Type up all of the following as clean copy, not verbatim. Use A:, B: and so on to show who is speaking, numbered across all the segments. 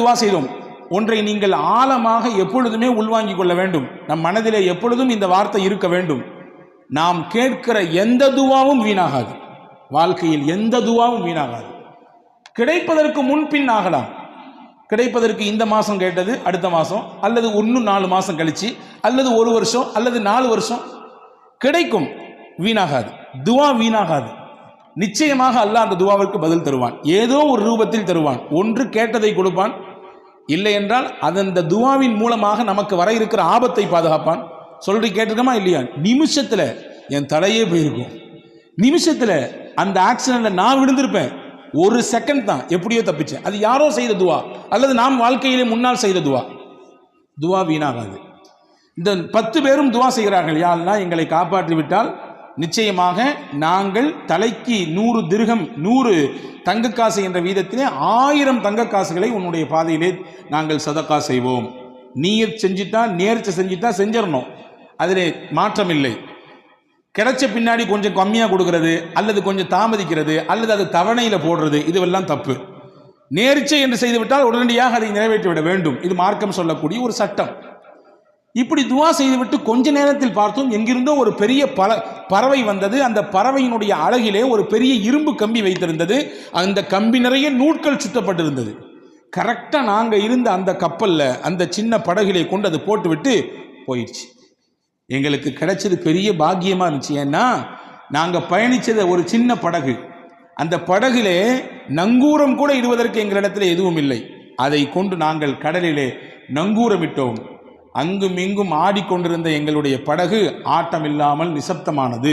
A: துவா செய்தோம். ஒன்றை நீங்கள் ஆழமாக எப்பொழுதுமே உள்வாங்கிக் கொள்ள வேண்டும். நம் மனதிலே எப்பொழுதும் இந்த வார்த்தை இருக்க வேண்டும். நாம் கேட்கிற எந்த துவாவும் வீணாகாது. வாழ்க்கையில் எந்த துவாவும் வீணாகாது. கிடைப்பதற்கு முன்பின் ஆகலாம். கிடைப்பதற்கு இந்த மாதம் கேட்டது அடுத்த மாதம், அல்லது இன்னும் 4 மாதம் கழிச்சு, அல்லது 1 வருஷம், அல்லது 4 வருஷம் கிடைக்கும். வீணாகாது. துவா வீணாகாது. நிச்சயமாக அல்லாஹ் அந்த துவாவிற்கு பதில் தருவான். ஏதோ ஒரு ரூபத்தில் தருவான். ஒன்று கேட்டதை கொடுப்பான், இல்லை என்றால் அந்த துவாவின் மூலமாக நமக்கு வர இருக்கிற ஆபத்தை பாதுகாப்பான். சொல்றி கேட்டிருக்கமா இல்லையா? நிமிஷத்தில் என் தலையே போயிருக்கும். நிமிஷத்தில் அந்த ஆக்சிடென்ட்ல நான் விழுந்திருப்பேன். 1 செகண்ட் தான், எப்படியோ தப்பிச்சேன். அது யாரோ செய்த துவா, அல்லது நாம் வாழ்க்கையிலே முன்னால் செய்த துவா. துவா வீணாகாது. இந்த 10 பேரும் துவா செய்கிறார்கள், யா அல்லாஹ் எங்களை காப்பாற்றி விட்டால் நிச்சயமாக நாங்கள் தலைக்கு 100 திர்ஹம் 100 தங்கக்காசு என்ற வீதத்திலே 1000 தங்கக்காசுகளை உன்னுடைய பாதையிலே நாங்கள் சதக்கா செய்வோம். நீயத் செஞ்சிட்டா, நேர்ச்சி செஞ்சிட்டா செஞ்சிடணும், அதிலே மாற்றம் இல்லை. கிடைச்ச பின்னாடி கொஞ்சம் கம்மியாக கொடுக்கறது, அல்லது கொஞ்சம் தாமதிக்கிறது, அல்லது அது தவணையில் போடுறது, இதுவெல்லாம் தப்பு. நேர்ச்சை என்று செய்துவிட்டால் உடனடியாக அதை நிறைவேற்றிவிட வேண்டும். இது மார்க்கம் சொல்லக்கூடிய ஒரு சட்டம். இப்படி துவா செய்துவிட்டு கொஞ்ச நேரத்தில் பார்த்தோம், எங்கிருந்தோ ஒரு பெரிய பறவை வந்தது. அந்த பறவையினுடைய அழகிலே ஒரு பெரிய இரும்பு கம்பி வைத்திருந்தது. அந்த கம்பி நிறைய நூட்கள் சுத்தப்பட்டிருந்தது. கரெக்டாக நாங்கள் இருந்த அந்த கப்பலில், அந்த சின்ன படகிலே கொண்டு அது போட்டுவிட்டு போயிடுச்சு. எங்களுக்கு கிடைச்சது பெரிய பாக்கியமாக இருந்துச்சு. ஏன்னா நாங்கள் பயணித்தது ஒரு சின்ன படகு. அந்த படகிலே நங்கூரம் கூட இடுவதற்கு எங்களிடத்தில் எதுவும் இல்லை. அதை கொண்டு நாங்கள் கடலிலே நங்கூரமிட்டோம். அங்கும் இங்கும் ஆடிக்கொண்டிருந்த எங்களுடைய படகு ஆட்டமில்லாமல் நிசப்தமானது.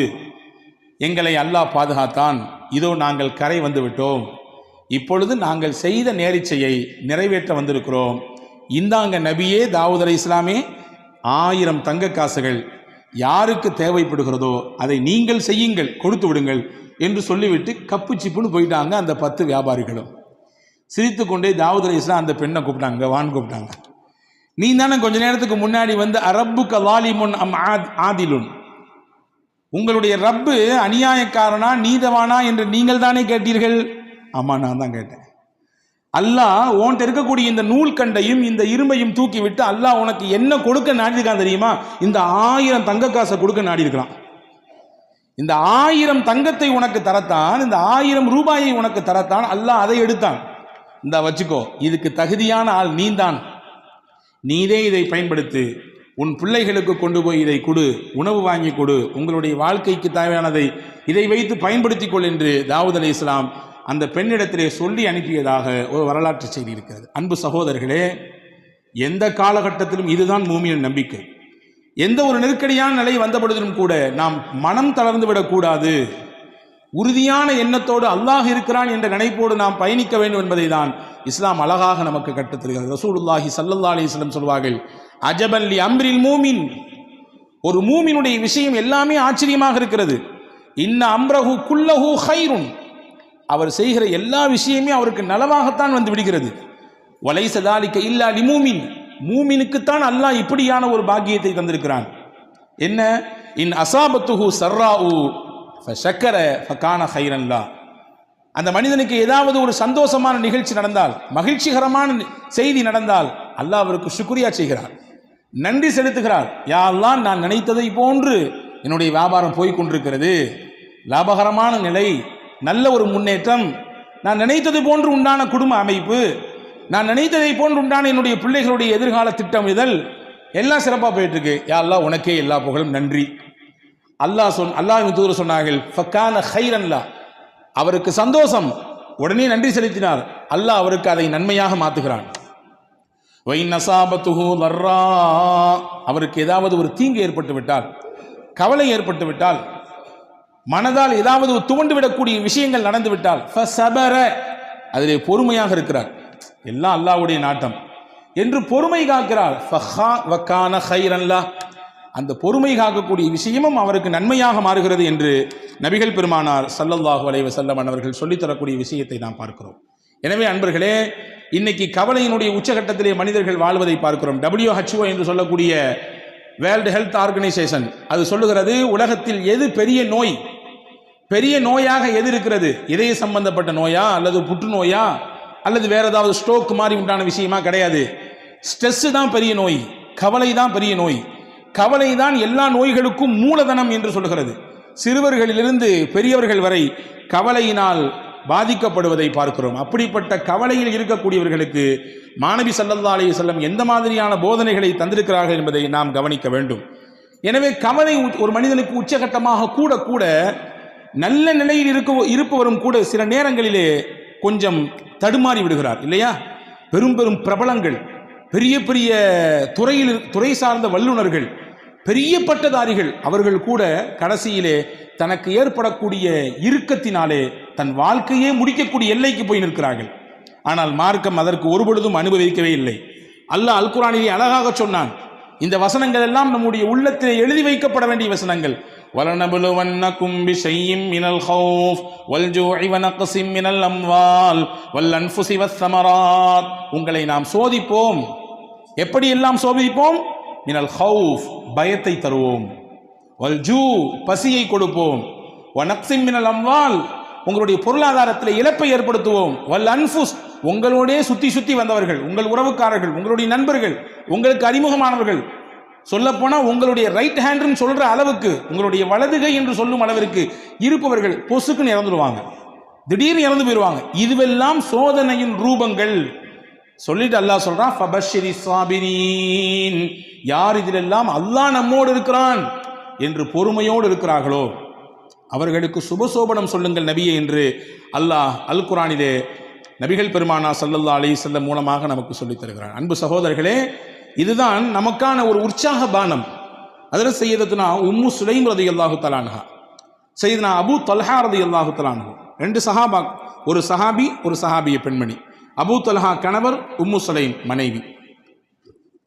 A: எங்களை அல்லாஹ் பாதுகாத்தான். இதோ நாங்கள் கரை வந்து விட்டோம். இப்பொழுது நாங்கள் செய்த நேர்ச்சையை நிறைவேற்ற வந்திருக்கிறோம். இந்தாங்க நபியே தாவூத் அலைஹிஸ்ஸலாமே, 1000 தங்க காசுகள் யாருக்கு தேவைப்படுகிறதோ அதை நீங்கள் செய்யுங்கள், கொடுத்து விடுங்கள் என்று சொல்லிவிட்டு கப்பு சிப்புன்னு போயிட்டாங்க. அந்த 10 வியாபாரிகளும் சிரித்து கொண்டே தாவூத் அலைஹிஸ்ஸலாம் அந்த பெண்ணை கூப்பிட்டாங்க, வான்னு கூப்பிட்டாங்க. நீ தானே கொஞ்ச நேரத்துக்கு முன்னாடி வந்து அரப்புக்க வாலிமுன் அம் ஆதிலுன், உங்களுடைய ரப்பு அநியாயக்காரனா நீதவானா என்று நீங்கள் தானே கேட்டீர்கள். ஆமா, நான் தான் கேட்டேன். அல்லாஹ் உன்கிட்ட இருக்கக்கூடிய இந்த நூல் கண்டையும் இந்த இரும்பையும் தூக்கி விட்டு அல்லாஹ் உனக்கு என்ன கொடுக்க நாடிருக்கான் தெரியுமா? இந்த 1000 தங்க காசை கொடுக்க நாடி இருக்கலாம். இந்த 1000 தங்கத்தை உனக்கு தரத்தான், இந்த 1000 ரூபாயை உனக்கு தரத்தான் அல்லாஹ் அதை எடுத்தான். இந்த வச்சுக்கோ, இதுக்கு தகுதியான ஆள் நீதான், நீதே இதை பயன்படுத்து, உன் பிள்ளைகளுக்கு கொண்டு போய் இதை கொடு, உணவு வாங்கி கொடு, உங்களுடைய வாழ்க்கைக்கு தேவையானதை இதை வைத்து பயன்படுத்திக் கொள் என்று தாவூத் அலைஹிஸ்ஸலாம் அந்த பெண்ணிடத்திலே சொல்லி அனுப்பியதாக ஒரு வரலாற்று செய்தி இருக்கிறது. அன்பு சகோதரர்களே, எந்த காலகட்டத்திலும் இதுதான் மூமியின் நம்பிக்கை. எந்த ஒரு நெருக்கடியான நிலை வந்த பொழுதிலும் கூட நாம் மனம் தளர்ந்து விடக்கூடாது. உறுதியான எண்ணத்தோடு அல்லாஹ் இருக்கிறான் என்ற நினைப்போடு நாம் பயணிக்க வேண்டும் என்பதை தான் இஸ்லாம் அழகாக நமக்கு கற்றுத்தருகிறது. ரசூலுல்லாஹி ஸல்லல்லாஹு அலைஹி வஸல்லம் சொல்வார்கள், அஜபன் லி அம்ரில் மூமின், ஒரு மூமினுடைய விஷயம் எல்லாமே ஆச்சரியமாக இருக்கிறது. இன்ன அம்ரஹு குல்லஹு கைருன், அவர் செய்கிற எல்லா விஷயமே அவருக்கு நலவாகத்தான் வந்து விடுகிறது. வலைஸ தாலிக இல்லா லிமூமின், மூமினுக்குத்தான் அல்லாஹ் இப்படியான ஒரு பாக்கியத்தை தந்திருக்கிறான். என்ன? இன் அசாபத்துஹு சர்ராஉ ஃபஷக்கர ஃபகான கைரன் லா, அந்த மனிதனுக்கு ஏதாவது ஒரு சந்தோஷமான நிகழ்ச்சி நடந்தால், மகிழ்ச்சிகரமான செய்தி நடந்தால் அல்லாஹ் அவருக்கு சுக்ரியா செய்கிறார், நன்றி செலுத்துகிறார். யா அல்லாஹ், நான் நினைத்ததை போன்று என்னுடைய வியாபாரம் போய்கொண்டிருக்கிறது, லாபகரமான நிலை, நல்ல ஒரு முன்னேற்றம், நான் நினைத்தது போன்று உண்டான குடும்ப அமைப்பு, நான் நினைத்ததை போன்று உண்டான என்னுடைய பிள்ளைகளுடைய எதிர்கால திட்டமிடுதல் எல்லாம் சிறப்பாக போயிட்டு இருக்கு. யா அல்லாஹ், உனக்கே எல்லா புகழும், நன்றி. அல்லாஹ்வின் தூதர் சொன்னார்கள், ஃபகான கைரன் லா, அவருக்கு சந்தோஷம், உடனே நன்றி செலுத்தினார், அல்லாஹ் அவருக்கு அதை நன்மையாக மாற்றுகிறான். வைன் அஸாபத்துஹு லர்ரா, அவருக்கு ஏதாவது ஒரு தீங்கு ஏற்பட்டு விட்டால், கவலை ஏற்பட்டு விட்டால், மனதால் ஏதாவது துவண்டு விடக்கூடிய விஷயங்கள் நடந்து விட்டால், ஃபஸபர, அதிலே பொறுமையாக இருக்கிறார், எல்லாம் அல்லாஹ்வுடைய நாட்டம் என்று பொறுமை காக்கிறார். ஃபகான கைரன் லா, அந்த பொறுமை காக்கக்கூடிய விஷயமும் அவருக்கு நன்மையாக மாறுகிறது என்று நபிகள் பெருமானார் ஸல்லல்லாஹு அலைஹி வஸல்லம் அவர்கள் சொல்லித்தரக்கூடிய விஷயத்தை நாம் பார்க்கிறோம். எனவே அன்பர்களே, இன்னைக்கு கவலையினுடைய உச்சகட்டத்திலே மனிதர்கள் வாழ்வதை பார்க்கிறோம். WHO என்று சொல்லக்கூடிய வேர்ல்டு ஹெல்த் ஆர்கனைசேஷன் அது சொல்லுகிறது, உலகத்தில் எது பெரிய நோயாக எது இருக்கிறது, இதய சம்பந்தப்பட்ட நோயா அல்லது புற்றுநோயா அல்லது வேற ஏதாவது ஸ்ட்ரோக் மாதிரி உண்டான விஷயமா கிடையாது. ஸ்ட்ரெஸ் தான் பெரிய நோய், கவலை தான் பெரிய நோய். கவலை தான் எல்லா நோய்களுக்கும் மூலதனம் என்று சொல்கிறது. சிறுவர்களிலிருந்து பெரியவர்கள் வரை கவலையினால் பாதிக்கப்படுவதை பார்க்கிறோம். அப்படிப்பட்ட கவலையில் இருக்கக்கூடியவர்களுக்கு மாணவி ஸல்லல்லாஹு அலைஹி வஸல்லம் எந்த மாதிரியான போதனைகளை தந்திருக்கிறார்கள் என்பதை நாம் கவனிக்க வேண்டும். எனவே கவலை ஒரு மனிதனுக்கு உச்சகட்டமாக கூட கூட நல்ல நிலையில் இருப்பவரும் கூட சில நேரங்களிலே கொஞ்சம் தடுமாறி விடுகிறார் இல்லையா? பெரும் பெரும் பிரபலங்கள், பெரிய பெரிய துறை சார்ந்த வல்லுநர்கள், பெரிய பட்டதாரிகள், அவர்கள் கூட கடைசியிலே தனக்கு ஏற்படக்கூடிய இறுக்கத்தினாலே தன் வாழ்க்கையே முடிக்கக்கூடிய எல்லைக்கு போய் நிற்கிறார்கள். ஆனால் மார்க்கம் அதற்கு ஒருபொழுதும் அனுபவிக்கவே இல்லை. அல்லாஹ் அல் குர்ஆனிலே அழகாக சொன்னான். இந்த வசனங்கள் எல்லாம் நம்முடைய உள்ளத்திலே எழுதி வைக்கப்பட வேண்டிய வசனங்கள். வலனபுலுவன்னகும் பிஷைஇம் மினல் ஹௌஃப் வல்ஜூஇ வனக்ஸிம் மினல் அம்வால் வல்அன்ஃபுஸி வஸ்ஸமராத். உங்களை நாம் சோதிப்போம். எப்படி எல்லாம் சோதிப்போம்? மினல் ஹௌஃப், பயத்தை தருவோம். வல்ஜூ, பசியை கொடுப்போம். வனக்ஸிம் மினல் அம்வால், உங்களுடைய பொருளாதாரத்தில் இழப்பை ஏற்படுத்துவோம். வல் அன்ஃபுஸ், உங்களோடே சுத்தி சுத்தி வந்தவர்கள், உங்கள் உறவுக்காரர்கள், உங்களுடைய நண்பர்கள், உங்களுக்கு அறிமுகமானவர்கள், சொல்லப்போனா உங்களுடைய ரைட் ஹேண்ட்னு சொல்ற அளவுக்கு, உங்களுடைய வலதுகை என்று சொல்லும் அளவிற்கு இருப்பவர்கள் பொசுக்குன்னு இறந்துடுவாங்க, திடீர்னு இறந்து போயிடுவாங்க. இதுவெல்லாம் சோதனையின் ரூபங்கள். சொல்லிட்டு அல்லாஹ் சொல்றான், ஃபபஷ்ஷிரி ஸாபிரீன், யார் இதிலெல்லாம் அல்லாஹ் நம்மோடு இருக்கிறான் என்று பொறுமையோடு இருக்கிறார்களோ அவர்களுக்கு சுபசோபனம் சொல்லுங்கள் நபியே என்று அல்லாஹ் அல் குர்ஆனிலே நபிகள் பெருமானா ஸல்லல்லாஹு அலைஹி வஸல்லம் மூலமாக நமக்கு சொல்லித் தருகிறார். அன்பு சகோதரர்களே, இதுதான் நமக்கான ஒரு உற்சாக பானம். அதில் சையதத்துனா உம்மு சுலைம் ரலியல்லாஹு தஆலா அன்ஹா, சையதுனா அபூ தல்ஹா ரலியல்லாஹு தஆலா அன்ஹு, ரெண்டு சஹாபா, ஒரு சஹாபி ஒரு சஹாபிய பெண்மணி. அபூ தல்ஹா கணவர், உம்மு சுலைம் மனைவி,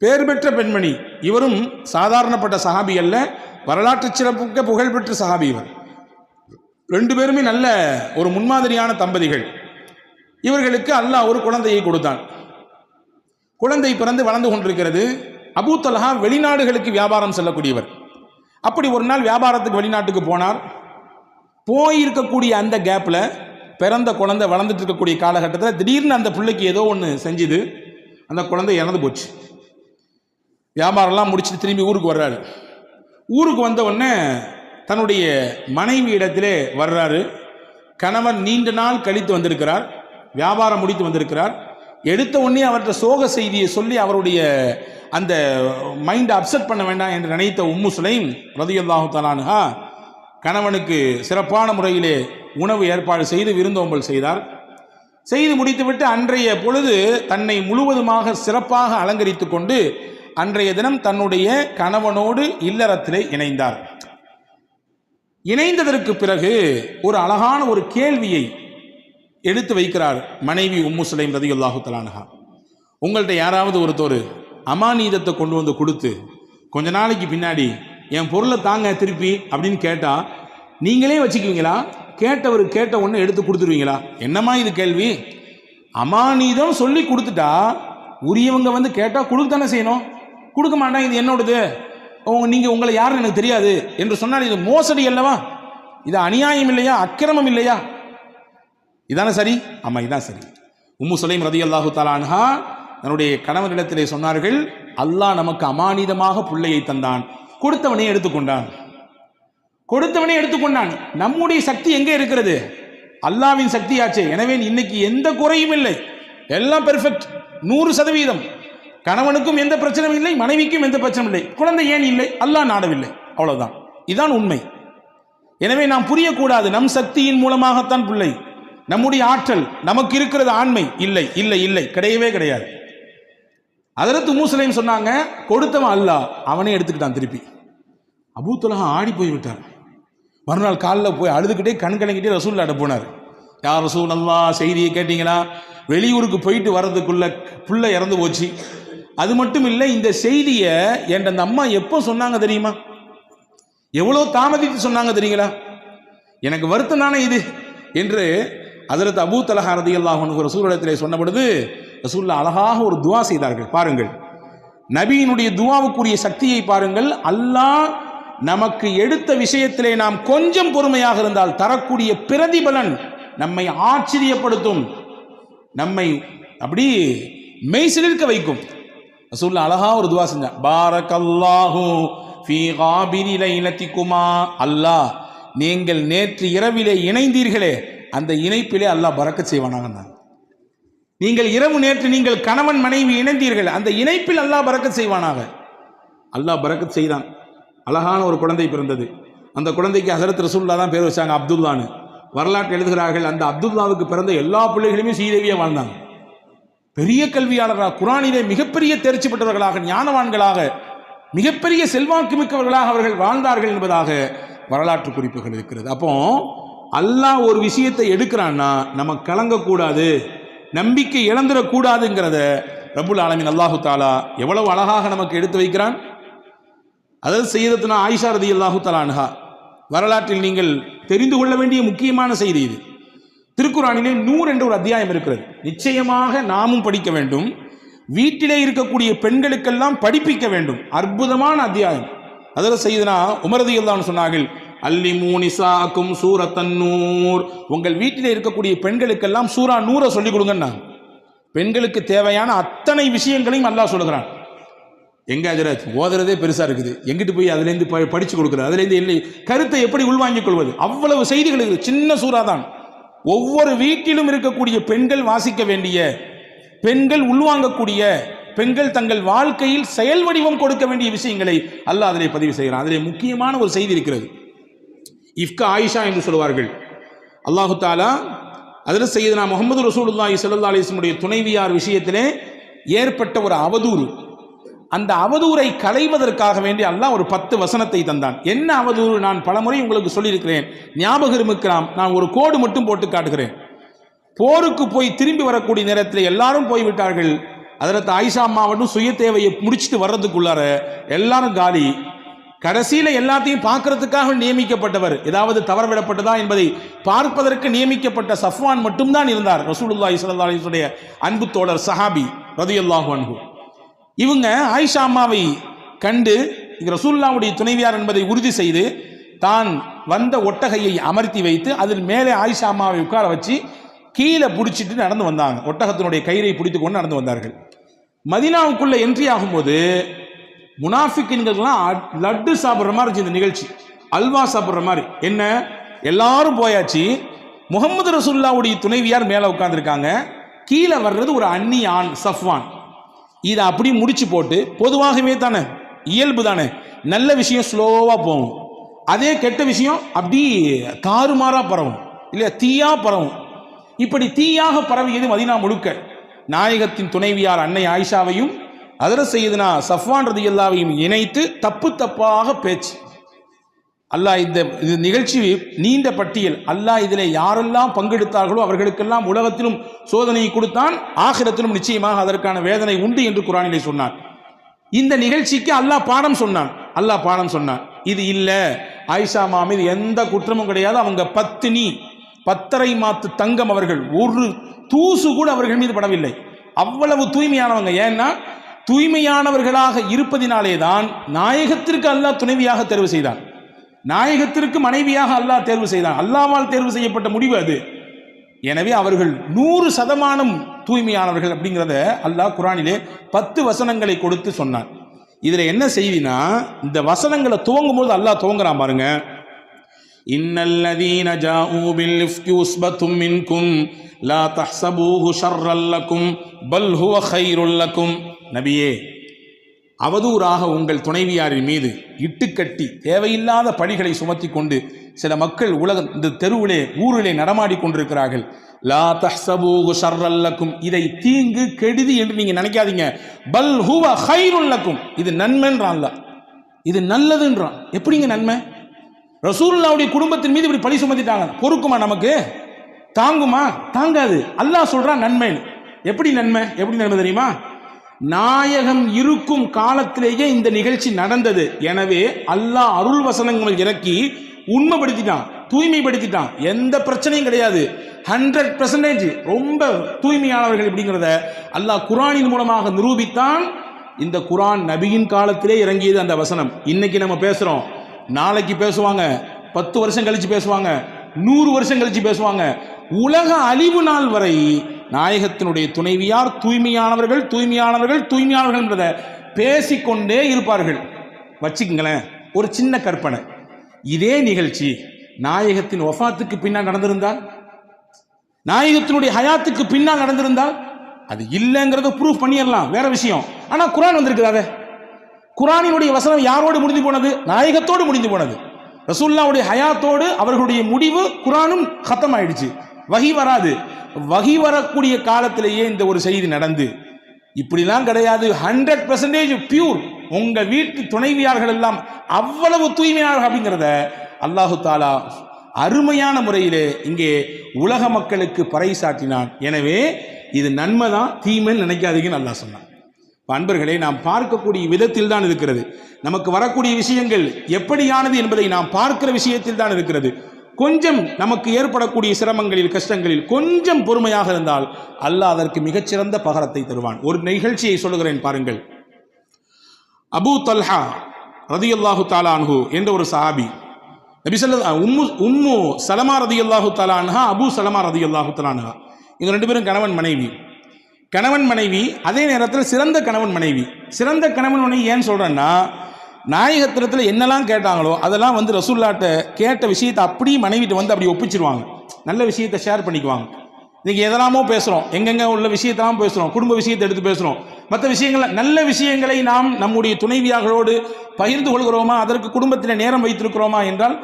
A: பேர் பெற்ற பெண்மணி. இவரும் சாதாரணப்பட்ட சஹாபி அல்ல, வரலாற்று சிறப்புக்க புகழ்பெற்ற சஹாபி இவர். ரெண்டு பேருமே நல்ல ஒரு முன்மாதிரியான தம்பதிகள். இவர்களுக்கு அல்லாஹ் ஒரு குழந்தையை கொடுத்தான். குழந்தை பிறந்து வளர்ந்து கொண்டிருக்கிறது. அபூ தல்ஹா வெளிநாடுகளுக்கு வியாபாரம் செல்லக்கூடியவர். அப்படி ஒரு நாள் வியாபாரத்துக்கு வெளிநாட்டுக்கு போனார். போயிருக்கக்கூடிய அந்த கேப்பில் பிறந்த குழந்தை வளர்ந்துட்டு இருக்கக்கூடிய காலகட்டத்தில் திடீர்னு அந்த பிள்ளைக்கு ஏதோ ஒன்று செஞ்சுது. அந்த குழந்தை இறந்து போச்சு. வியாபாரம்லாம் முடிச்சுட்டு திரும்பி ஊருக்கு வர்றாரு. ஊருக்கு வந்த உடனே தன்னுடைய மனைவி இடத்திலே வர்றாரு. கணவன் நீண்ட நாள் கழித்து வந்திருக்கிறார், வியாபாரம் முடித்து வந்திருக்கிறார். எடுத்த உடனே அவர்கிட்ட சோக செய்தியை சொல்லி அவருடைய அந்த மைண்டை அப்செட் பண்ண வேண்டாம் என்று நினைத்த உம்மு சுலைம் ரலியல்லாஹு தஆலா அன்ஹா கணவனுக்கு சிறப்பான முறையிலே உணவு ஏற்பாடு செய்து விருந்தோம்பல் செய்தார். செய்து முடித்துவிட்டு அன்றைய பொழுது தன்னை முழுவதுமாக சிறப்பாக அலங்கரித்து கொண்டு அன்றைய தினம் தன்னுடைய கணவனோடு இல்லறத்திலே இணைந்தார். இணைந்ததற்கு பிறகு ஒரு அழகான ஒரு கேள்வியை எடுத்து வைக்கிறார் மனைவி உம்மு சுலைம் ரலியல்லாஹு தஆலா அன்ஹா. உங்கள்கிட்ட யாராவது ஒருத்தர் அமானீதத்தை கொண்டு வந்து கொடுத்து கொஞ்ச நாளைக்கு பின்னாடி என் பொருளை தாங்க திருப்பி அப்படின்னு கேட்டா நீங்களே வச்சுக்குவீங்களா? கேட்டவர் கேட்ட ஒன்று எடுத்து கொடுத்துருவீங்களா? என்னம்மா இது கேள்வி? அமானீதம் சொல்லி கொடுத்துட்டா உரியவங்க வந்து கேட்டால் கொடுக்க தானே செய்யணும். கொடுக்க மாட்டான், இது என்னோடது, நீங்கள் உங்களை யாருன்னு எனக்கு தெரியாது என்று சொன்னால் இது மோசடி அல்லவா? இது அநியாயம் இல்லையா? அக்கிரமம் இல்லையா? இதானே சரி? ஆமாம், இதான் சரி. உம்மு சுலைம் ரலியல்லாஹு தஆலா அன்ஹா தன்னுடைய கணவனிடத்திலே சொன்னார்கள், அல்லாஹ் நமக்கு அமானிதமாக பிள்ளையை தந்தான், கொடுத்தவனே எடுத்துக்கொண்டான். கொடுத்தவனே எடுத்துக்கொண்டான். நம்முடைய சக்தி எங்கே இருக்கிறது? அல்லாஹ்வின் சக்தியாச்சே. எனவே இன்னைக்கு எந்த குறையும் இல்லை, எல்லாம் பெர்ஃபெக்ட், 100%. கணவனுக்கும் எந்த பிரச்சனையும் இல்லை, மனைவிக்கும் எந்த பிரச்சனையும் இல்லை. குழந்தை ஏன் இல்லை? அல்லாஹ் நாடவில்லை, அவ்வளவுதான். இதுதான் உண்மை. எனவே நாம் புரியக்கூடாது நம் சக்தியின் மூலமாகத்தான் பிள்ளை, நம்முடைய ஆற்றல், நமக்கு இருக்கிறது ஆண்மை. இல்லை இல்லை இல்லை, கிடையவே கிடையாது. ஹஜ்ரத் உம்மு சுலைம் சொன்னாங்க, கொடுத்தவன் அல்லாஹ், அவனே எடுத்துக்கிட்டான் திருப்பி. அபூ தல்ஹா ஆடி போய் விட்டார். மறுநாள் காலில் போய் அழுதுகிட்டே கண் கலங்கிட்டே ரசூலுல்லாஹ்ட்ட போனார். யார் ரசூலல்லாஹ், செய்தியை கேட்டீங்களா? வெளியூருக்கு போயிட்டு வர்றதுக்குள்ள பிள்ளை இறந்து போச்சு. அது மட்டும் இல்லை, இந்த செய்தியை என் அந்த அம்மா எப்போ சொன்னாங்க தெரியுமா? எவ்வளோ தாமதித்து சொன்னாங்க தெரியுங்களா? எனக்கு வருத்தம் தானே இது என்று ஹஜ்ரத் அபூ தல்ஹா ரலியல்லாஹு அன்ஹு ரசூலுல்லாஹ்விடத்திலே சொன்ன பொழுது ரசூலுல்லாஹ் அழகாக ஒரு துஆ செய்தார்கள். பாருங்கள், நபியினுடைய துஆவுக்குரிய சக்தியை பாருங்கள். அல்லாஹ் நமக்கு எடுத்த விஷயத்திலே நாம் கொஞ்சம் பொறுமையாக இருந்தால் தரக்கூடிய பிரதிபலன் நம்மை ஆச்சரியப்படுத்தும். நம்மை அப்படி மெய்சிலிருக்க வைக்கும். ரசூலுல்லாஹ் அழகா ஒரு துவா செஞ்சான், பாரக்கல்லாஹு ஃபீ காபிரி லைலத்திக்குமா, அல்லாஹ் நீங்கள் நேற்று இரவிலே இணைந்தீர்களே அந்த இணைப்பிலே அல்லாஹ் பரக்கத் செய்வானாக. நீங்கள் இரவு நேற்று நீங்கள் கணவன் மனைவி இணைந்தீர்கள் அந்த இணைப்பில் அல்லாஹ் பரக்கத் செய்வானாக. அல்லாஹ் பரக்கத் செய்தான். அழகான ஒரு குழந்தை பிறந்தது. அந்த குழந்தைக்கு ஹஸரத் ரசூலுல்லாஹ் தான் பேர் வச்சாங்க, அப்துல்லான்னு. வரலாற்று எழுதுகிறார்கள், அந்த அப்துல்லாவுக்கு பிறந்த எல்லா பிள்ளைகளுமே சீதேவியாக வாழ்ந்தாங்க. பெரிய கல்வியாளராக, குர்ஆனிலே மிகப்பெரிய தேர்ச்சி பெற்றவர்களாக, ஞானவான்களாக, மிகப்பெரிய செல்வாக்கு மிக்கவர்களாக அவர்கள் வாழ்ந்தார்கள் என்பதாக வரலாற்று குறிப்புகள் இருக்கிறது. அப்போ அல்லாஹ் ஒரு விஷயத்தை எடுக்கிறான்னா நம்ம கலங்கக்கூடாது, நம்பிக்கை இழந்துடக்கூடாதுங்கிறத ரப்புல் ஆலமீன் அல்லாஹு தாலா எவ்வளவு அழகாக நமக்கு எடுத்து வைக்கிறான். அதாவது சையதத்துனா ஆயிஷா ரலியல்லாஹு தஆலா அன்ஹா வரலாற்றில் நீங்கள் தெரிந்து கொள்ள வேண்டிய முக்கியமான செய்தி இது. திருக்குர்ஆனிலே நூர் என்ற ஒரு அத்தியாயம் இருக்கிறது. நிச்சயமாக நாமும் படிக்க வேண்டும், வீட்டிலே இருக்கக்கூடிய பெண்களுக்கெல்லாம் படிப்பிக்க வேண்டும். அற்புதமான அத்தியாயம். அதில் சையதுனா உமர் ரலியல்லாஹு அன்ஹு சொன்னார்கள், அல்லிமூ நிசாக்கும் சூரத்தன் நூர், உங்கள் வீட்டிலே இருக்கக்கூடிய பெண்களுக்கெல்லாம் சூரா நூரை சொல்லிக் கொடுங்கன்னா. பெண்களுக்கு தேவையான அத்தனை விஷயங்களையும் அல்லாஹ் சொல்லுகிறான். எங்க ஹஜ்ரத் ஓதுறதே பெருசா இருக்குது, எங்கிட்டு போய் அதுலேருந்து படிச்சு கொடுக்குறது, அதுலேருந்து இல்லை கருத்தை எப்படி உள்வாங்கிக் கொள்வது, அவ்வளவு செய்திகள் இருக்குது. சின்ன சூறா தான். ஒவ்வொரு வீட்டிலும் இருக்கக்கூடிய பெண்கள் வாசிக்க வேண்டிய, பெண்கள் உள்வாங்கக்கூடிய, பெண்கள் தங்கள் வாழ்க்கையில் செயல் வடிவம் கொடுக்க வேண்டிய விஷயங்களை அல்லாஹ் அதிலே பதிவு செய்கிறான். அதிலே முக்கியமான ஒரு செய்தி இருக்கிறது. இஃப்க ஆயிஷா என்று சொல்வார்கள். அல்லாஹு தாலா அதில் சையதுனா முஹம்மது ரசூலுல்லாஹி ஸல்லல்லாஹு அலைஹி வஸல்லம் உடைய துணைவியார் விஷயத்திலே ஏற்பட்ட ஒரு அவதூறு, அந்த அவதூறை களைவதற்காக வேண்டி அல்லாஹ் ஒரு 10 வசனத்தை தந்தான். என்ன அவதூறு நான் பலமுறை உங்களுக்கு சொல்லியிருக்கிறேன், ஞாபகம் இருக்கலாம். நான் ஒரு கோடு மட்டும் போட்டு காட்டுகிறேன். போருக்கு போய் திரும்பி வரக்கூடிய நேரத்தில் எல்லாரும் போய்விட்டார்கள். ஹஜ்ரத் ஆயிஷா அம்மாவட்டும் சுய தேவையை முடிச்சுட்டு வர்றதுக்குள்ளார எல்லாரும் காலி. கடைசியில எல்லாத்தையும் பார்க்கறதுக்காக நியமிக்கப்பட்டவர், ஏதாவது தவறவிடப்பட்டதா என்பதை பார்ப்பதற்கு நியமிக்கப்பட்ட சஃப்வான் மட்டும்தான் இருந்தார். ரசூலுல்லாஹி ஸல்லல்லாஹு அலைஹி வஸல்லம் அன்பு தோழர் சஹாபி ரலியல்லாஹு அன்ஹு. இவங்க ஆயிஷா அம்மாவை கண்டு ரசூலுல்லாஹ்வுடைய துணைவியார் என்பதை உறுதி செய்து தான் வந்த ஒட்டகையை அமர்த்தி வைத்து அதில் மேலே ஆயிஷா அம்மாவை உட்கார வச்சு கீழே பிடிச்சிட்டு நடந்து வந்தாங்க. ஒட்டகத்தினுடைய கயிறை பிடித்து கொண்டு நடந்து வந்தார்கள். மதீனாவுக்குள்ள என்ட்ரி ஆகும்போது முனாஃபிக்கின்கள்லாம் லட்டு சாப்பிட்ற மாதிரி இருந்துச்சு. இந்த நிகழ்ச்சி அல்வா சாப்பிட்ற மாதிரி. என்ன, எல்லாரும் போயாச்சு, முகமது ரசூலுல்லாஹ்வுடைய துணைவியார் மேலே உட்கார்ந்துருக்காங்க, கீழே வர்றது ஒரு அந்நிய ஆண் சஃப்வான். இதை அப்படி முடிச்சு போட்டு, பொதுவாகவே தானே இயல்பு தானே, நல்ல விஷயம் ஸ்லோவாக போகும், அதே கெட்ட விஷயம் அப்படி தாறுமாறா பரவும் இல்லையா, தீயா பரவும். இப்படி தீயாக பரவியது மதீனா முழுக்க. நாயகத்தின் துணைவியார் அன்னை ஆயிஷாவையும் ஹஜ்ரத் சையதுனா சஃப்வான் ரலியல்லாஹுவையும் இணைத்து தப்பு தப்பாக பேச்சு. அல்லாஹ் இந்த நிகழ்ச்சி நீண்ட பட்டியல். அல்லாஹ் இதில் யாரெல்லாம் பங்கெடுத்தார்களோ அவர்களுக்கெல்லாம் உலகத்திலும் சோதனையை கொடுத்தான், ஆகிரத்திலும் நிச்சயமாக அதற்கான வேதனை உண்டு என்று குர்ஆனிலே சொன்னான். இந்த நிகழ்ச்சிக்கு அல்லாஹ் பாடம் சொன்னான். அல்லாஹ் பாடம் சொன்னான், இது இல்ல, ஆயிஷா அம்மா மீது எந்த குற்றமும் கிடையாது, அவங்க பத்தினி, 10 மாத்து தங்கம், அவர்கள் ஒரு தூசு கூட அவர்கள் மீது படவில்லை, அவ்வளவு தூய்மையானவங்க. ஏன்னா தூய்மையானவர்களாக இருப்பதினாலே தான் நாயகத்திற்கு அல்லாஹ் துணைவியாக தேர்வு செய்தான், நாயகத்திற்கு மனைவியாக அல்லாஹ் தேர்வு செய்தான். அல்லாஹ்வால் தேர்வு செய்யப்பட்ட முடிவு அது. எனவே அவர்கள் 100% தூய்மையானவர்கள் அப்படிங்கிறத அல்லாஹ் குர்ஆனிலே 10 வசனங்களை கொடுத்து சொன்னான். இதுல என்ன செய்தினா, இந்த வசனங்களை துவங்கும் போது அல்லாஹ் துவங்குறான் பாருங்க. இன்னல்லதீன ஜாஊ பில் இஃப்கி உஸ்பத்தும் மின்கும் லா தஹ்ஸபூஹு ஷர்ரல் லக்கும் பல் ஹுவ கைருல் லக்கும். நபியே, அவதூறாக உங்கள் துணைவியாரின் மீது இட்டுக்கட்டி தேவையில்லாத பழிகளை சுமத்தி கொண்டு சில மக்கள் இந்த தெருவிலே ஊரிலே நடமாடி கொண்டிருக்கிறார்கள். லா தஹ்ஸபூஹு ஷர்ரல் லக்கும், இதை தீங்கு கெடுதி என்று நீங்க நினைக்காதீங்க. பல் ஹுவ கைருல் லக்கும், இது நன்மைன்றான் அல்லாஹ், இது நல்லதுன்றான். எப்படிங்க நன்மை? ரசூலுல்லாஹ்வுடைய குடும்பத்தின் மீது இப்படி பழி சுமத்திட்டாங்க, பொறுக்குமா? நமக்கு தாங்குமா? தாங்காது. அல்லாஹ் சொல்றான் நன்மை. எப்படி நன்மை? எப்படி நன்மை தெரியுமா? நாயகம் இருக்கும் காலத்திலேயே இந்த நிகழ்ச்சி நடந்தது. எனவே அல்லாஹ் அருள் வசனங்கள் இறக்கி உண்மைப்படுத்திட்டான், தூய்மைப்படுத்திட்டான். எந்த பிரச்சனையும் கிடையாது, 100% ரொம்ப தூய்மையானவர்கள் அப்படிங்கிறத அல்லாஹ் குர்ஆனின் மூலமாக நிரூபித்தான். இந்த குர்ஆன் நபியின் காலத்திலே இறங்கியது அந்த வசனம். இன்னைக்கு நம்ம பேசுறோம், நாளைக்கு பேசுவாங்க, 10 வருஷம் கழிச்சு பேசுவாங்க, 100 வருஷம் கழிச்சு பேசுவாங்க. உலக அழிவு நாள் வரை நாயகத்தினுடைய துணைவியார் தூய்மையானவர்கள் தூய்மையானவர்கள் தூய்மையானவர்கள் என்றதை பேசிக்கொண்டே இருப்பார்கள். வச்சுக்குங்களேன், ஒரு சின்ன கற்பனை. இதே நிகழ்ச்சி நாயகத்தின் வஃபாத்துக்கு பின்னால் நடந்திருந்தால், நாயகத்தினுடைய ஹயாத்துக்கு பின்னால் நடந்திருந்தால், அது இல்லைங்கிறத ப்ரூஃப் பண்ணிடலாம், வேற விஷயம். ஆனா குர்ஆன் வந்திருக்குதாவே, குர்ஆனினுடைய வசனம் யாரோடு முடிந்து போனது? நாயகத்தோடு முடிந்து போனது. ரசூலுல்லாஹ்வுடைய ஹயாத்தோடு அவர்களுடைய முடிவு குர்ஆனும் கத்தம் ஆயிடுச்சு. வஹி வராது. வஹி வரக்கூடிய காலத்திலேயே இந்த ஒரு செய்தி நடந்து, இப்படிலாம் கிடையாது, 100% பியூர், உங்க வீட்டு துணைவியார்கள் எல்லாம் அவ்வளவு தூய்மையாளர்கள் அப்படிங்கிறத அல்லாஹு தாலா அருமையான முறையிலே இங்கே உலக மக்களுக்கு பறைசாட்டினான். எனவே இது நன்மை தான், தீமைன்னு நினைக்காதீங்கன்னு அல்லாஹ் சொன்னான். அன்பர்களே, நாம் பார்க்கக்கூடிய விதத்தில் தான் இருக்கிறது. நமக்கு வரக்கூடிய விஷயங்கள் எப்படியானது என்பதை நாம் பார்க்கிற விஷயத்தில் தான் இருக்கிறது. கொஞ்சம் நமக்கு ஏற்படக்கூடிய சிரமங்களில் கஷ்டங்களில் கொஞ்சம் பொறுமையாக இருந்தால் அல்லாஹ் அதற்கு மிகச்சிறந்த பகரத்தை தருவான். ஒரு நிகழ்ச்சியை சொல்லுகிறேன் பாருங்கள். அபூ தல்ஹா ரதியல்லாஹு தஆலா அன்ஹு என்ற ஒரு சஹாபி, நபி உம்மு சலமா ரதியல்லாஹு தஆலா அன்ஹா, அபூ சலமா ரதியல்லாஹு தஆலா அன்ஹா, இவங்க ரெண்டு பேரும் கணவன் மனைவி. அதே நேரத்தில் சிறந்த கணவன் மனைவி. சிறந்த கணவன் மனைவி ஏன் சொல்றேன்னா, நாயகத்திரத்தில் என்னெல்லாம் கேட்டாங்களோ அதெல்லாம் வந்து ரசூலுல்லாஹ்ட்ட கேட்ட விஷயத்தை அப்படியே மனைவிட்டு வந்து அப்படி ஒப்பிச்சிருவாங்க. நல்ல விஷயத்தை ஷேர் பண்ணிக்குவாங்க. இன்னைக்கு எதெல்லாமோ பேசுகிறோம், எங்கெங்க உள்ள விஷயத்தெல்லாம் பேசுகிறோம், குடும்ப விஷயத்தை எடுத்து பேசுகிறோம், மற்ற விஷயங்கள், நல்ல விஷயங்களை நாம் நம்முடைய துணைவியார்களோடு பகிர்ந்து கொள்கிறோமா, அதற்கு குடும்பத்தில் நேரம் வைத்திருக்கிறோமா என்றால்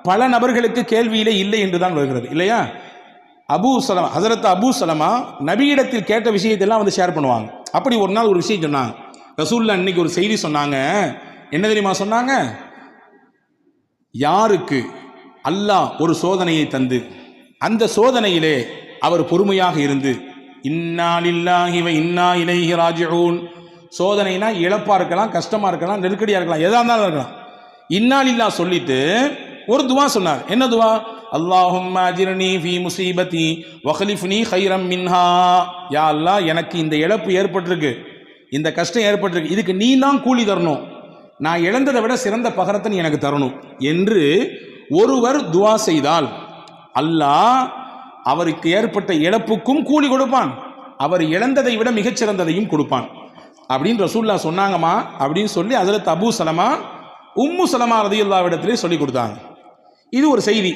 A: பல நபர்களுக்கு கேள்வியிலே இல்லை என்று தான் வருகிறது, இல்லையா? ஹஸரத் அபூ சலமா நபியிடத்தில் கேட்ட விஷயத்தெல்லாம் வந்து ஷேர் பண்ணுவாங்க. அப்படி ஒரு நாள் ஒரு விஷயம் சொன்னாங்க. ரசூலுல்லாஹ் இன்னைக்கு ஒரு செய்தி சொன்னாங்க. என்ன தெரியுமா சொன்னாங்க? யாருக்கு அல்லாஹ் ஒரு சோதனையை தந்து அந்த சோதனையிலே அவர் பொறுமையாக இருந்து, இன்னா லில்லாஹி வ இன்னா இலைஹி ராஜிஊன், சோதனைனா இழப்பா இருக்கலாம், கஷ்டமா இருக்கலாம், நெருக்கடியா இருக்கலாம், எதா இருந்தாலும் இருக்கலாம், இன்னா லில்லாஹ் சொல்லிட்டு ஒரு துவா சொன்னார். என்ன துவா? அல்லாஹும்ம அஜிர்னி ஃபீ முஸீபதி வக்லிஃப்னி கைரம் மின்ஹா, யா அல்லாஹ், எனக்கு இந்த இழப்பு ஏற்பட்டிருக்கு, இந்த கஷ்டம் ஏற்பட்டிருக்கு, இதுக்கு நீ தான் கூலி தரணும், நான் இழந்ததை விட சிறந்த பகரத்தை நீ எனக்கு தரணும் என்று ஒருவர் துவா செய்தால் அல்லாஹ் அவருக்கு ஏற்பட்ட இழப்புக்கும் கூலி கொடுப்பான், அவர் இழந்ததை விட மிகச்சிறந்ததையும் கொடுப்பான் அப்படின்னு ரசூலுல்லாஹ் சொன்னாங்கம்மா. அப்படின்னு சொல்லி ஹஸரத் அபூ சலமா உம்மு சலமா ரலியல்லாஹு இடத்திலே சொல்லி கொடுத்தாங்க. இது ஒரு செய்தி.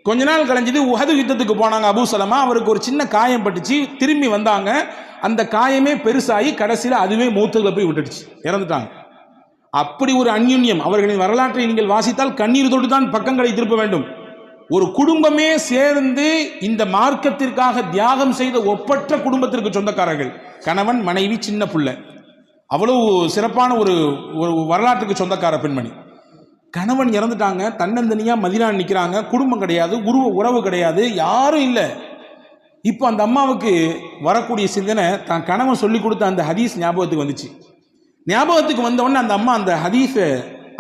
A: கொஞ்ச நாள் கழிஞ்சது, உஹது யுத்தத்துக்கு போனாங்க அபூ சலமா. அவருக்கு ஒரு சின்ன காயம் பட்டுச்சு, திரும்பி வந்தாங்க, அந்த காயமே பெருசாகி கடைசியில் அதுவே மௌத்துல போய் விட்டுடுச்சு, இறந்துட்டாங்க. அப்படி ஒரு அந்யுன்யம். அவர்களின் வரலாற்றை நீங்கள் வாசித்தால் கண்ணீர் தொட்டு தான் பக்கங்களை திருப்ப வேண்டும். ஒரு குடும்பமே சேர்ந்து இந்த மார்க்கத்திற்காக தியாகம் செய்த ஒப்பற்ற குடும்பத்திற்கு சொந்தக்காரர்கள், கணவன் மனைவி சின்ன பிள்ளை, அவ்வளவு சிறப்பான ஒரு வரலாற்றுக்கு சொந்தக்கார பெண்மணி. கணவன் இறந்துட்டாங்க, தன்னந்தனியா மதீனா நிற்கிறாங்க, குடும்பம் கிடையாது, உறவு கிடையாது, யாரும் இல்லை. இப்போ அந்த அம்மாவுக்கு வரக்கூடிய சிந்தனை, தான் கணவன் சொல்லி கொடுத்த அந்த ஹதீஸ் ஞாபகத்துக்கு வந்துச்சு. ஞாபகத்துக்கு வந்தவொடனே அந்த அம்மா அந்த ஹதீஸை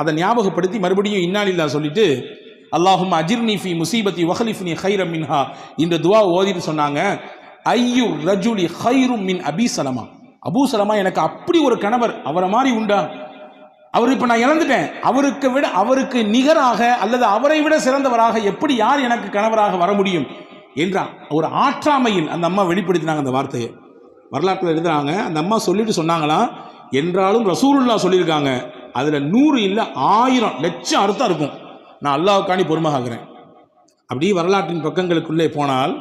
A: அதை ஞாபகப்படுத்தி மறுபடியும் இன்னா லில்லாஹ் சொல்லிட்டு, அல்லாஹும்ம அஜிர்னி ஃபீ முஸீபதி வக்லிஃப்னி கைரம் மின்ஹா இந்த துவா ஓதிட்டு சொன்னாங்க, ஐயு ரஜுலி கைரும் மின் அபீ சலமா, அபூ சலமா எனக்கு அப்படி ஒரு கணவர், அவரை மாதிரி உண்டா? அவர் இப்போ நான் இழந்துட்டேன், அவருக்கு நிகராக அல்லது அவரை விட சிறந்தவராக எப்படி யார் எனக்கு கணவராக வர முடியும் என்ற ஒரு ஆற்றாமையில் அந்த அம்மா வெளிப்படுத்தினாங்க. அந்த வார்த்தையை வரலாற்றில் எழுதுறாங்க. அந்த அம்மா சொல்லிட்டு சொன்னாங்களாம், என்றாலும் ரசூலுல்லாஹ் சொல்லியிருக்காங்க, அதில் 100 இல்லை 1000 லட்சம் அர்த்தம் இருக்கும், நான் அல்லாஹ்வுக்காண்டி பொறுமையாகிறேன். அப்படியே வரலாற்றின் பக்கங்களுக்குள்ளே போனால்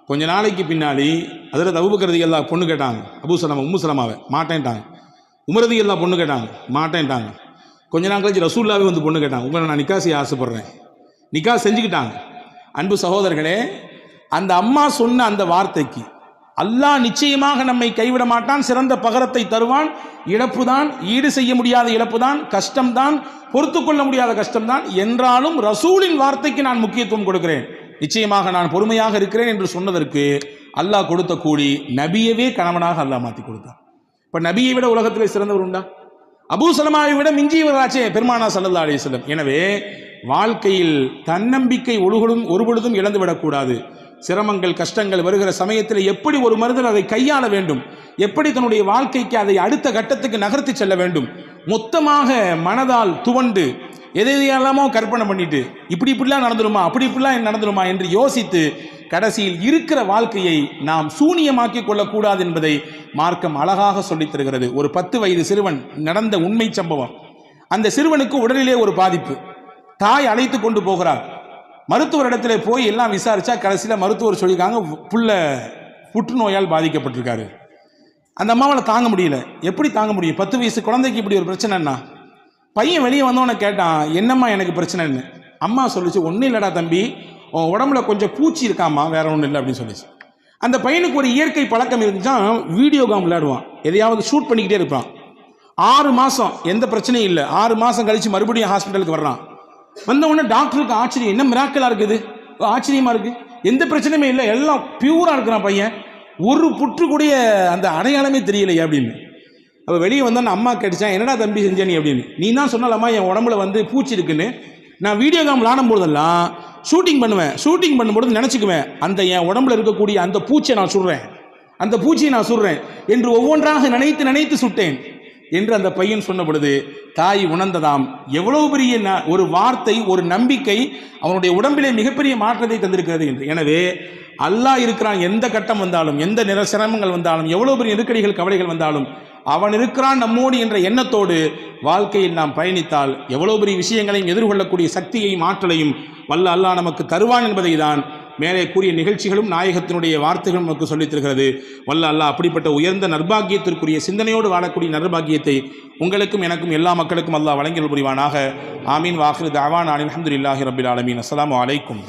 A: கொஞ்ச நாளைக்கு பின்னாடி ஹஸரத் அபூபக்கர் ரலியல்லாஹு பொண்ணு கேட்டாங்க, அபூ சலமா உம்மு சலமாவை, மாட்டேன்ட்டாங்க. உமர் ரலியல்லாஹு பொண்ணு கேட்டாங்க, மாட்டேன்ட்டாங்க. கொஞ்ச நாள் கழிச்சு ரசூலுல்லாஹ்வே வந்து பொண்ணு கேட்டாங்க, உங்களை நான் நிக்கா செய்ய ஆசைப்படுறேன், நிக்கா செஞ்சுக்கிட்டாங்க. அன்பு சகோதரர்களே, அந்த அம்மா சொன்ன அந்த வார்த்தைக்கு அல்லாஹ் நிச்சயமாக நம்மை கைவிட மாட்டான், சிறந்த பகரத்தை தருவான். இழப்பு தான், ஈடு செய்ய முடியாத இழப்பு தான், கஷ்டம்தான், பொறுத்து கொள்ள முடியாத கஷ்டம்தான், என்றாலும் ரசூலின் வார்த்தைக்கு நான் முக்கியத்துவம் கொடுக்கிறேன், நிச்சயமாக நான் பொறுமையாக இருக்கிறேன் என்று சொன்னதற்கு அல்லாஹ் கொடுத்த கூலி நபியவே கணவனாக அல்லாஹ் மாற்றி கொடுத்தான். இப்போ நபியை விட உலகத்திலே சிறந்தவர் உண்டா? அபூ சலமாவை விட மிஞ்சியவராச்சே பெருமானார் ஸல்லல்லாஹு அலைஹி வஸல்லம். எனவே வாழ்க்கையில் தன்னம்பிக்கை ஒருபொழுதும் இழந்துவிடக்கூடாது. சிரமங்கள் கஷ்டங்கள் வருகிற சமயத்தில் எப்படி ஒரு மனிதன் அதை கையாள வேண்டும், எப்படி தன்னுடைய வாழ்க்கைக்கு அதை அடுத்த கட்டத்துக்கு நகர்த்தி செல்ல வேண்டும், மொத்தமாக மனதால் துவண்டு எதையெல்லாமோ கற்பனை பண்ணிட்டு இப்படிலாம் நடந்துருமா அப்படி இப்படிலாம் நடந்துருமா என்று யோசித்து கடைசியில் இருக்கிற வாழ்க்கையை நாம் சூனியமாக்கிக் கொள்ளக்கூடாது என்பதை மார்க்கம் அழகாக சொல்லித் தருகிறது. ஒரு 10 வயது சிறுவன் நடந்த உண்மை சம்பவம். அந்த சிறுவனுக்கு உடலிலே ஒரு பாதிப்பு. தாய் அழைத்து கொண்டு போகிறார். மருத்துவரிடத்துல போய் எல்லாம் விசாரிச்சா கடைசியில் மருத்துவர் சொல்லியிருக்காங்க, புள்ள புற்றுநோயால் பாதிக்கப்பட்டிருக்காரு. அந்த அம்மாவால் தாங்க முடியல. எப்படி தாங்க முடியும்? 10 வயசு குழந்தைக்கு இப்படி ஒரு பிரச்சனைன்னா. பையன் வெளியே வந்தவனை கேட்டான், என்னம்மா எனக்கு பிரச்சனைன்னு. அம்மா சொல்லிச்சு, ஒன்றும் இல்லடா தம்பி, உன் உடம்புல கொஞ்சம் பூச்சி இருக்காமா, வேற ஒன்றும் இல்லை அப்படின்னு சொல்லிச்சு. அந்த பையனுக்கு ஒரு இயற்கை பழக்கம் இருந்துச்சான், வீடியோ கேம் விளையாடுவான், எதையாவது ஷூட் பண்ணிக்கிட்டே இருப்பான். 6 மாதம் எந்த பிரச்சனையும் இல்லை. 6 மாதம் கழிச்சு மறுபடியும் ஹாஸ்பிட்டலுக்கு வர்றான். வந்த உடனே டாக்டருக்கு ஆச்சரியம், என்ன மிராக்கலாக இருக்குது, ஆச்சரியமா இருக்கு, எந்த பிரச்சனையுமே இல்லை, எல்லாம் பியூரா இருக்கிறான் பையன், ஒரு புற்று கூடிய அந்த அடையாளமே தெரியலையே அப்படின்னு. அப்போ வெளியே வந்தோன்னு அம்மா கேட்டுச்சான், என்னடா தம்பி செஞ்ச நீ அப்படின்னு. நீ தான் சொன்னாலம்மா என் உடம்புல வந்து பூச்சி இருக்குன்னு. நான் வீடியோ கேம் விளாடும் போதெல்லாம் ஷூட்டிங் பண்ணுவேன், ஷூட்டிங் பண்ணும்போது நினச்சிக்குவேன், அந்த என் உடம்புல இருக்கக்கூடிய அந்த பூச்சியை நான் சுடுறேன், அந்த பூச்சியை நான் சுடுறேன் என்று ஒவ்வொன்றாக நினைத்து நினைத்து சுட்டேன் என்று அந்த பையன் சொன்ன பொழுது தாய் உணர்ந்ததாம், எவ்வளவு பெரிய ஒரு வார்த்தை, ஒரு நம்பிக்கை அவனுடைய உடம்பிலே மிகப்பெரிய மாற்றத்தை தந்திருக்கிறது என்று. எனவே அல்லாஹ் இருக்கிறான், எந்த கட்டம் வந்தாலும், எந்த சிரமங்கள் வந்தாலும், எவ்வளவு பெரிய நெருக்கடிகள் கவலைகள் வந்தாலும் அவன் இருக்கிறான் நம்மோடு என்ற எண்ணத்தோடு வாழ்க்கையில் நாம் பயணித்தால் எவ்வளவு பெரிய விஷயங்களையும் எதிர்கொள்ளக்கூடிய சக்தியையும் ஆற்றலையும் வல்ல அல்லாஹ் நமக்கு தருவான் என்பதை தான் மேலே கூறிய நிகழ்ச்சிகளும் நாயகத்தினுடைய வார்த்தைகளும் நமக்கு சொல்லித் தருகிறது. வல்ல அல்லாஹ் அப்படிப்பட்ட உயர்ந்த நற்பாகியத்திற்குரிய சிந்தனையோடு வாழக்கூடிய நற்பாகியத்தை உங்களுக்கும் எனக்கும் எல்லா மக்களுக்கும் அல்லாஹ் வழங்கல் புரிவானாக. ஆமீன். வாஹிரு தஅவானா அல்ஹம்துலில்லாஹி ரப்பில் ஆலமீன். அஸ்ஸலாமு அலைக்கும்.